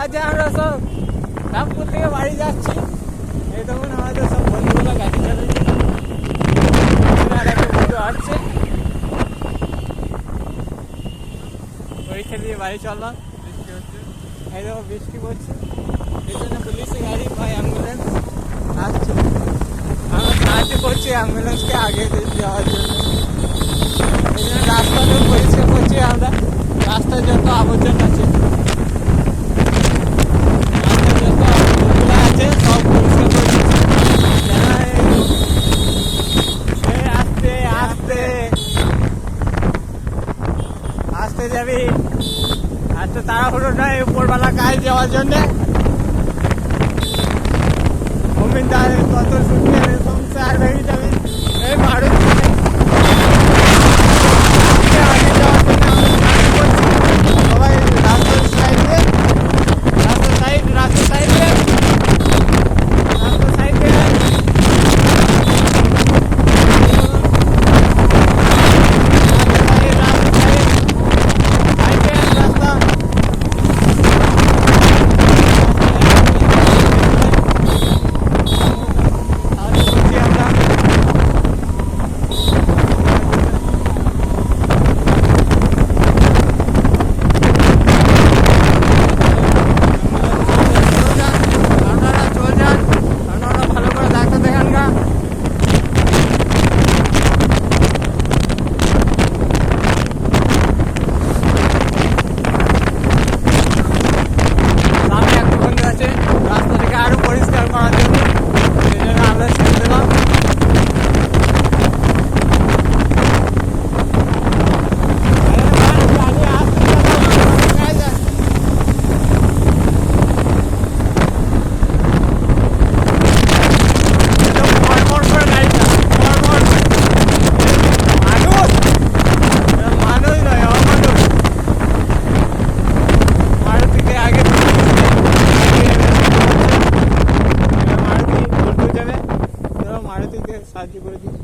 আজ আমরা সব রামপুর থেকে বাড়ি যাচ্ছি। এই তখন আমাদের সব বন্ধুগুলো গাড়ি চালাচ্ছে, আর একটা বন্ধু আসছে। পরীক্ষা দিয়ে বাড়ি চললাম, বৃষ্টি হচ্ছে, এই দেখো বৃষ্টি পড়ছে। পেছনে পুলিশের গাড়ি বা অ্যাম্বুলেন্স আসছে, আমরা সাহায্য করছি অ্যাম্বুলেন্সকে আগে যাওয়ার জন্য। এই জন্য রাস্তাটা পরিষ্কার করছি আমরা, রাস্তায় যত আবর্জনা আছে সব পরিষ্কার করছি। আস্তে আস্তে আস্তে যাবি, আস্তে তাড়াহুড়ো নয় উপরবেলা কাজ যাওয়ার জন্যে। অমিনদার কত শুনতে সংসার ভেঙে যাবে। এই মারুতি আগে যাওয়ার জন্য সবাই রাস্তার সাইডে রাস্তার সাইডে রাস্তার সাইডে সাহায্য করে দিই।